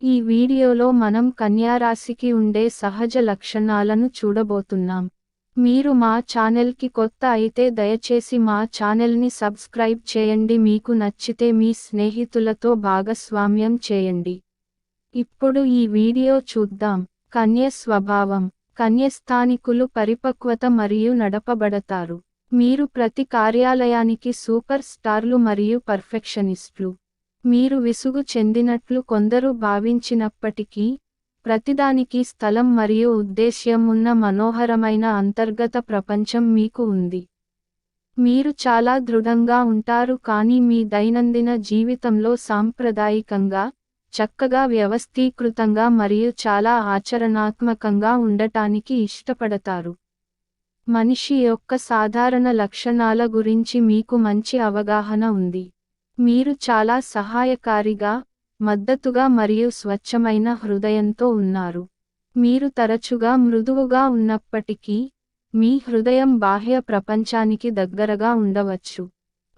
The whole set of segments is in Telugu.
ఈ వీడియోలో మనం కన్యారాశికి ఉండే సహజ లక్షణాలను చూడబోతున్నాం. మీరు మా ఛానల్కి కొత్త అయితే దయచేసి మా ఛానల్ని సబ్స్క్రైబ్ చేయండి. మీకు నచ్చితే మీ స్నేహితులతో భాగస్వామ్యం చేయండి. ఇప్పుడు ఈ వీడియో చూద్దాం. కన్య స్వభావం. కన్యస్థానికులు పరిపక్వత మరియు నడపబడతారు. మీరు ప్రతి కార్యాలయానికి సూపర్ స్టార్లు మరియు పర్ఫెక్షనిస్టులు. మీరు విసుగు చెందినట్లు కొందరు భావించినప్పటికీ, ప్రతిదానికి స్థలం మరియు ఉద్దేశ్యం ఉన్న మనోహరమైన అంతర్గత ప్రపంచం మీకు ఉంది. మీరు చాలా దృఢంగా ఉంటారు కానీ మీ దైనందిన జీవితంలో సాంప్రదాయికంగా, చక్కగా వ్యవస్థీకృతంగా మరియు చాలా ఆచరణాత్మకంగా ఉండటానికి ఇష్టపడతారు. మనిషి యొక్క సాధారణ లక్షణాల గురించి మీకు మంచి అవగాహన ఉంది. మీరు చాలా సహాయకారిగా, మద్దతుగా మరియు స్వచ్ఛమైన హృదయంతో ఉన్నారు. మీరు తరచుగా మృదువుగా ఉన్నప్పటికీ, మీ హృదయం బాహ్య ప్రపంచానికి దగ్గరగా ఉండవచ్చు.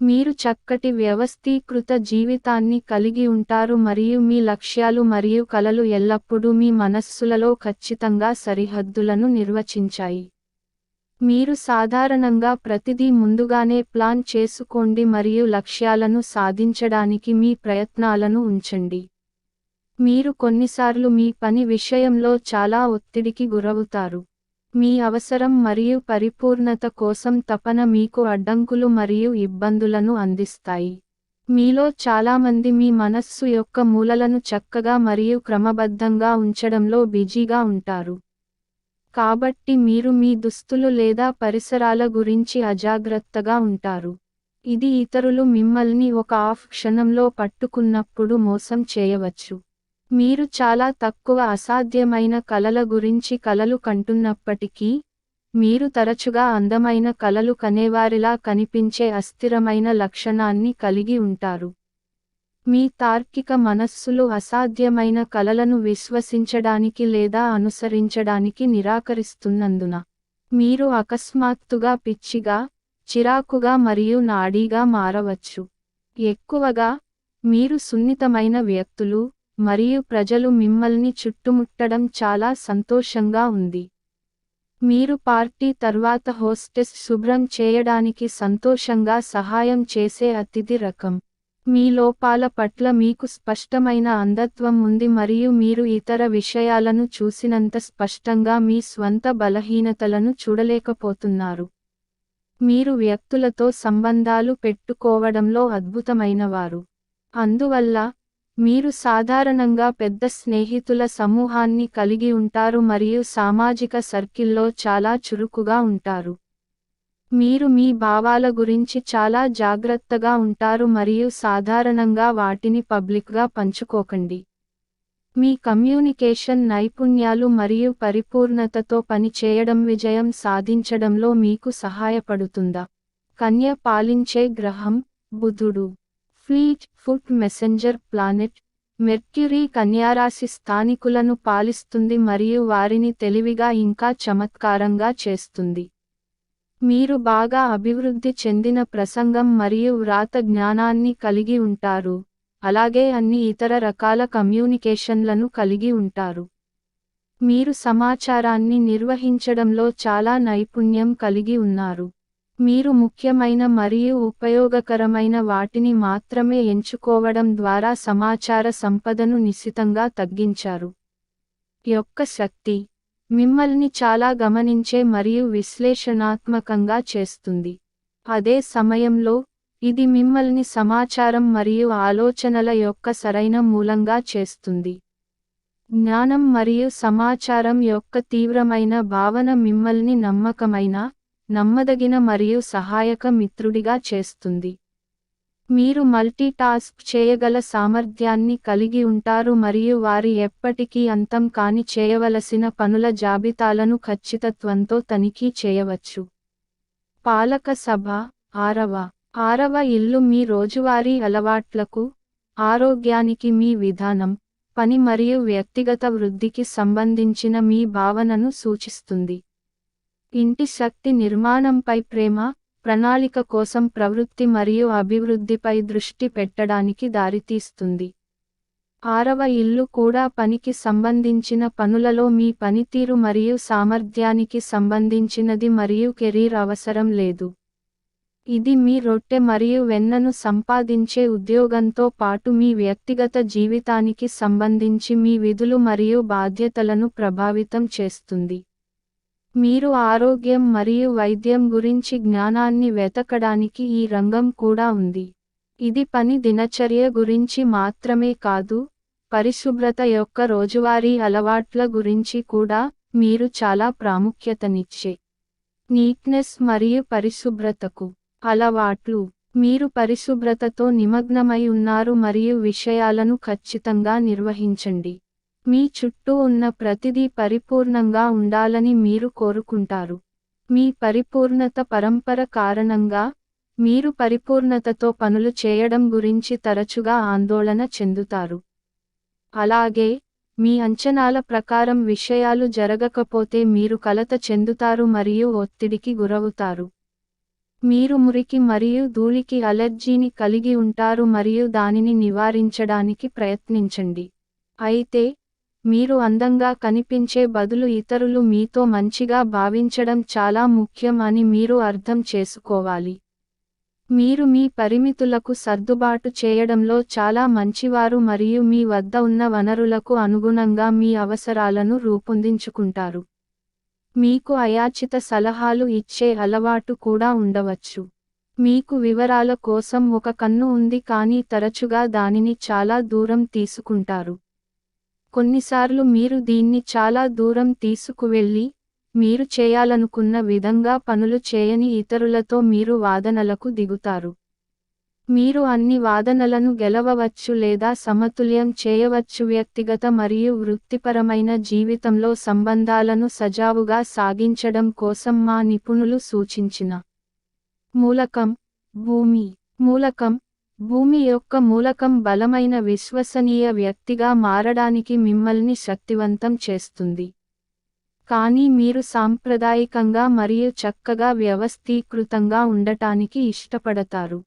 మీరు చక్కటి వ్యవస్థీకృత జీవితాన్ని కలిగి ఉంటారు మరియు మీ లక్ష్యాలు మరియు కలలు ఎల్లప్పుడూ మీ మనస్సులలో ఖచ్చితంగా సరిహద్దులను నిర్వచించాయి. మీరు సాధారణంగా ప్రతిదీ ముందుగానే ప్లాన్ చేసుకోండి మరియు లక్ష్యాలను సాధించడానికి మీ ప్రయత్నాలను ఉంచండి. మీరు కొన్నిసార్లు మీ పని విషయంలో చాలా ఒత్తిడికి గురవుతారు. మీ అవసరం మరియు పరిపూర్ణత కోసం తపన మీకు అడ్డంకులు మరియు ఇబ్బందులను అందిస్తాయి. మీలో చాలామంది మీ మనస్సు యొక్క మూలలను చక్కగా మరియు క్రమబద్ధంగా ఉంచడంలో బిజీగా ఉంటారు. కాబట్టి మీరు మీ దుస్తులు లేదా పరిసరాల గురించి అజాగ్రత్తగా ఉంటారు. ఇది ఇతరులు మిమ్మల్ని ఒక క్షణంలో పట్టుకున్నప్పుడు మోసం చేయవచ్చు. మీరు చాలా తక్కువ అసాధ్యమైన కలల గురించి కలలు కంటున్నప్పటికీ, మీరు తరచుగా అందమైన కలలు కనేవారిలా కనిపించే అస్థిరమైన లక్షణాన్ని కలిగి ఉంటారు. మీ తార్కిక మనస్సులు అసాధ్యమైన కలలను విశ్వసించడానికి లేదా అనుసరించడానికి నిరాకరిస్తున్నందున, మీరు అకస్మాత్తుగా పిచ్చిగా, చిరాకుగా మరియు నాడీగా మారవచ్చు. ఎక్కువగా, మీరు సున్నితమైన వ్యక్తులు, మరియు ప్రజలు మిమ్మల్ని చుట్టుముట్టడం చాలా సంతోషంగా ఉంది. మీరు పార్టీ తర్వాత హోస్టెస్ శుభ్రం చేయడానికి సంతోషంగా సహాయం చేసే అతిథి రకం. మీ లోపాల పట్ల మీకు స్పష్టమైన అంధత్వం ఉంది మరియు మీరు ఇతర విషయాలను చూసినంత స్పష్టంగా మీ స్వంత బలహీనతలను చూడలేకపోతున్నారు. మీరు వ్యక్తులతో సంబంధాలు పెట్టుకోవడంలో అద్భుతమైనవారు. అందువల్ల, మీరు సాధారణంగా పెద్ద స్నేహితుల సమూహాన్ని కలిగి ఉంటారు మరియు సామాజిక సర్కిల్లో చాలా చురుకుగా ఉంటారు. మీరు మీ భావాల గురించి చాలా జాగ్రత్తగా ఉంటారు మరియు సాధారణంగా వాటిని పబ్లిక్గా పంచుకోకండి. మీ కమ్యూనికేషన్ నైపుణ్యాలు మరియు పరిపూర్ణతతో పని చేయడం విజయం సాధించడంలో మీకు సహాయపడుతుందా? కన్య పాలించే గ్రహం బుధుడు. Fleet foot messenger planet. Mercury కన్యారాశి స్థానికులను పాలిస్తుంది మరియు వారిని తెలివిగా ఇంకా చమత్కారంగా చేస్తుంది. మీరు బాగా అభివృద్ధి చెందిన ప్రసంగం మరియు వ్రాత జ్ఞానాన్ని కలిగి ఉంటారు, అలాగే అన్ని ఇతర రకాల కమ్యూనికేషన్లను కలిగి ఉంటారు. మీరు సమాచారాన్ని నిర్వహించడంలో చాలా నైపుణ్యం కలిగి ఉన్నారు. మీరు ముఖ్యమైన మరియు ఉపయోగకరమైన వాటిని మాత్రమే ఎంచుకోవడం ద్వారా సమాచార సంపదను నిశితంగా తగ్గించారు. యొక్క శక్తి మిమ్మల్ని చాలా గమనించే మరియు విశ్లేషణాత్మకంగా చేస్తుంది. అదే సమయంలో, ఇది మిమ్మల్ని సమాచారం మరియు ఆలోచనల యొక్క సరైన మూలంగా చేస్తుంది. జ్ఞానం మరియు సమాచారం యొక్క తీవ్రమైన భావన మిమ్మల్ని నమ్మకమైన, నమ్మదగిన మరియు సహాయక మిత్రుడిగా చేస్తుంది. మీరు మల్టీటాస్క్ చేయగల సామర్థ్యాన్ని కలిగి ఉంటారు మరియు వారి ఎప్పటికీ అంతం కాని చేయవలసిన పనుల జాబితాలను ఖచ్చితత్వంతో తనిఖీ చేయవచ్చు. పాలక సభ. ఆరవ ఇల్లు మీ రోజువారీ అలవాట్లకు, ఆరోగ్యానికి మీ విధానం, పని మరియు వ్యక్తిగత వృద్ధికి సంబంధించిన మీ భావనను సూచిస్తుంది. ఇంటి శక్తి నిర్మాణంపై ప్రేమ, ప్రణాళిక కోసం ప్రవృత్తి మరియు అభివృద్ధిపై దృష్టి పెట్టడానికి దారితీస్తుంది. ఆరవ ఇల్లు కూడా పనికి సంబంధించిన పనులలో మీ పనితీరు మరియు సామర్థ్యానికి సంబంధించినది మరియు కెరీర్ అవసరం లేదు. ఇది మీ రొట్టె మరియు వెన్నను సంపాదించే ఉద్యోగంతో పాటు మీ వ్యక్తిగత జీవితానికి సంబంధించి మీ విధులు మరియు బాధ్యతలను ప్రభావితం చేస్తుంది. మీరు ఆరోగ్యం మరియు వైద్యం గురించి జ్ఞానాన్ని వెతకడానికి ఈ రంగం కూడా ఉంది. ఇది పని దినచర్య గురించి మాత్రమే కాదు, పరిశుభ్రత యొక్క రోజువారీ అలవాట్ల గురించి కూడా. మీరు చాలా ప్రాముఖ్యతనిచ్చే నీట్నెస్ మరియు పరిశుభ్రతకు అలవాట్లు. మీరు పరిశుభ్రతతో నిమగ్నమై ఉన్నారు మరియు విషయాలను ఖచ్చితంగా నిర్వహించండి. మీ చుట్టూ ఉన్న ప్రతిదీ పరిపూర్ణంగా ఉండాలని మీరు కోరుకుంటారు. మీ పరిపూర్ణత పరంపర కారణంగా, మీరు పరిపూర్ణతతో పనులు చేయడం గురించి తరచుగా ఆందోళన చెందుతారు. అలాగే, మీ అంచనాల ప్రకారం విషయాలు జరగకపోతే మీరు కలత చెందుతారు మరియు ఒత్తిడికి గురవుతారు. మీరు మురికి మరియు ధూళికి అలెర్జీని కలిగి ఉంటారు మరియు దానిని నివారించడానికి ప్రయత్నించండి. అయితే, మీరు అందంగా కనిపించే బదులు ఇతరులు మీతో మంచిగా భావించడం చాలా ముఖ్యం అని మీరు అర్థం చేసుకోవాలి. మీరు మీ పరిమితులకు సర్దుబాటు చేయడంలో చాలా మంచివారు మరియు మీ వద్ద ఉన్న వనరులకు అనుగుణంగా మీ అవసరాలను రూపొందించుకుంటారు. మీకు అయాచిత సలహాలు ఇచ్చే అలవాటు కూడా ఉండవచ్చు. మీకు వివరాల కోసం ఒక కన్ను ఉంది కానీ తరచుగా దానిని చాలా దూరం తీసుకుంటారు. కొన్నిసార్లు మీరు దీన్ని చాలా దూరం తీసుకువెళ్ళి, మీరు చేయాలనుకున్న విధంగా పనులు చేయని ఇతరులతో మీరు వాదనలకు దిగుతారు. మీరు అన్ని వాదనలను గెలవవచ్చు లేదా సమతుల్యం చేయవచ్చు. వ్యక్తిగత మరియు వృత్తిపరమైన జీవితంలో సంబంధాలను సజావుగా సాగించడం కోసం మా నిపుణులు సూచించిన మూలకం. భూమి. మూలకం. భూమి యొక్క మూలకం బలమైన విశ్వసనీయ వ్యక్తిగా మారడానికి మిమ్మల్ని శక్తివంతం చేస్తుంది. కానీ మీరు సాంప్రదాయికంగా మరియు చక్కగా వ్యవస్థీకృతంగా ఉండటానికి ఇష్టపడతారు.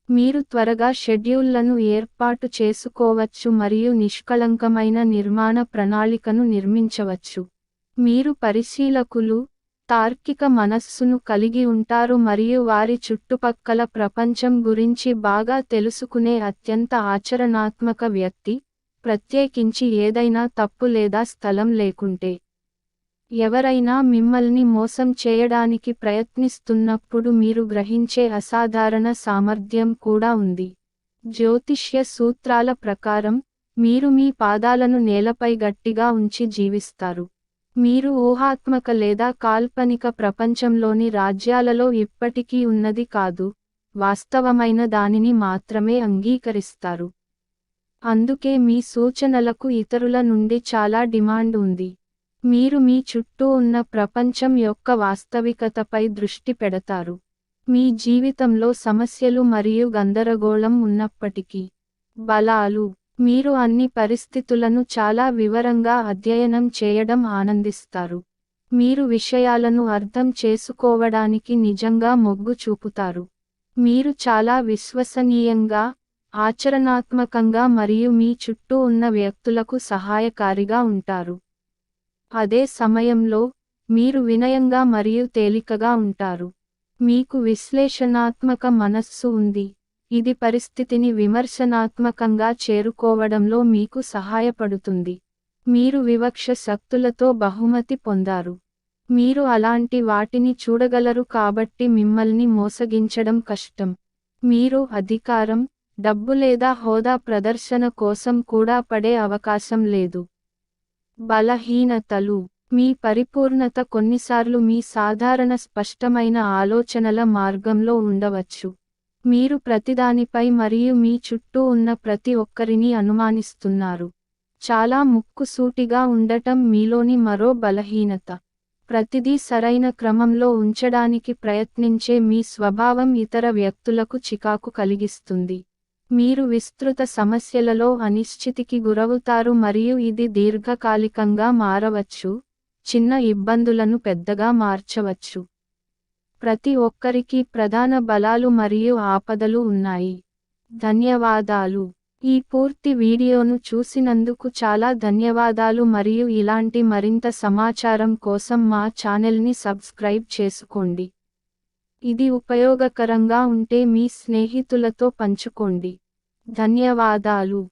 మీరు త్వరగా షెడ్యూల్లను ఏర్పాటు చేసుకోవచ్చు మరియు నిష్కళంకమైన నిర్మాణ ప్రణాళికను నిర్మించవచ్చు. మీరు పరిశీలకులు, తార్కిక మనస్సును కలిగి ఉంటారు మరియు వారి చుట్టుపక్కల ప్రపంచం గురించి బాగా తెలుసుకునే అత్యంత ఆచరణాత్మక వ్యక్తి, ప్రత్యేకించి ఏదైనా తప్పు లేదా స్థలం లేకుంటే. ఎవరైనా మిమ్మల్ని మోసం చేయడానికి ప్రయత్నిస్తున్నప్పుడు మీరు గ్రహించే అసాధారణ సామర్థ్యం కూడా ఉంది. జ్యోతిష్య సూత్రాల ప్రకారం, మీరు మీ పాదాలను నేలపై గట్టిగా ఉంచి జీవిస్తారు. మీరు ఊహాత్మక లేదా కాల్పనిక ప్రపంచంలోని రాజ్యాలలో ఇప్పటికీ ఉన్నది కాదు, వాస్తవమైన దానిని మాత్రమే అంగీకరిస్తారు. అందుకే మీ సూచనలకు ఇతరుల నుండి చాలా డిమాండ్ ఉంది. మీరు మీ చుట్టూ ఉన్న ప్రపంచం యొక్క వాస్తవికతపై దృష్టి పెడతారు. మీ జీవితంలో సమస్యలు మరియు గందరగోళం ఉన్నప్పటికీ, బలాలు. మీరు అన్ని పరిస్థితులను చాలా వివరంగా అధ్యయనం చేయడం ఆనందిస్తారు. మీరు విషయాలను అర్థం చేసుకోవడానికి నిజంగా మొగ్గు చూపుతారు. మీరు చాలా విశ్వసనీయంగా, ఆచరణాత్మకంగా మరియు మీ చుట్టూ ఉన్న వ్యక్తులకు సహాయకారిగా ఉంటారు. అదే సమయంలో, మీరు వినయంగా మరియు తేలికగా ఉంటారు. మీకు విశ్లేషణాత్మక మనస్సు ఉంది, ఇది పరిస్థితిని విమర్శనాత్మకంగా చేరుకోవడంలో మీకు సహాయపడుతుంది. మీరు వివక్ష శక్తులతో బహుమతి పొందారు. మీరు అలాంటి వాటిని చూడగలరు కాబట్టి మిమ్మల్ని మోసగించడం కష్టం. మీరు అధికారం, డబ్బు లేదా హోదా ప్రదర్శన కోసం కూడా పడే అవకాశం లేదు. బలహీనతలు. మీ పరిపూర్ణత కొన్నిసార్లు మీ సాధారణ స్పష్టమైన ఆలోచనల మార్గంలో ఉండవచ్చు. మీరు ప్రతిదానిపై మరియు మీ చుట్టూ ఉన్న ప్రతి ఒక్కరిని అనుమానిస్తున్నారు. చాలా ముక్కుసూటిగా ఉండటం మీలోని మరో బలహీనత. ప్రతిదీ సరైన క్రమంలో ఉంచడానికి ప్రయత్నించే మీ స్వభావం ఇతర వ్యక్తులకు చికాకు కలిగిస్తుంది. మీరు విస్తృత సమస్యలలో అనిశ్చితికి గురవుతారు మరియు ఇది దీర్ఘకాలికంగా మారవచ్చు, చిన్న ఇబ్బందులను పెద్దగా మార్చవచ్చు. ప్రతి ఒక్కరికి ప్రధాన బలాలు మరియు ఆపదలు ఉన్నాయి. ధన్యవాదాలు. ఈ పూర్తి వీడియోను చూసినందుకు చాలా ధన్యవాదాలు మరియు ఇలాంటి మరింత సమాచారం కోసం మా ఛానల్ని సబ్స్క్రైబ్ చేసుకోండి. ఇది ఉపయోగకరంగా ఉంటే మీ స్నేహితులతో పంచుకోండి. ధన్యవాదాలు.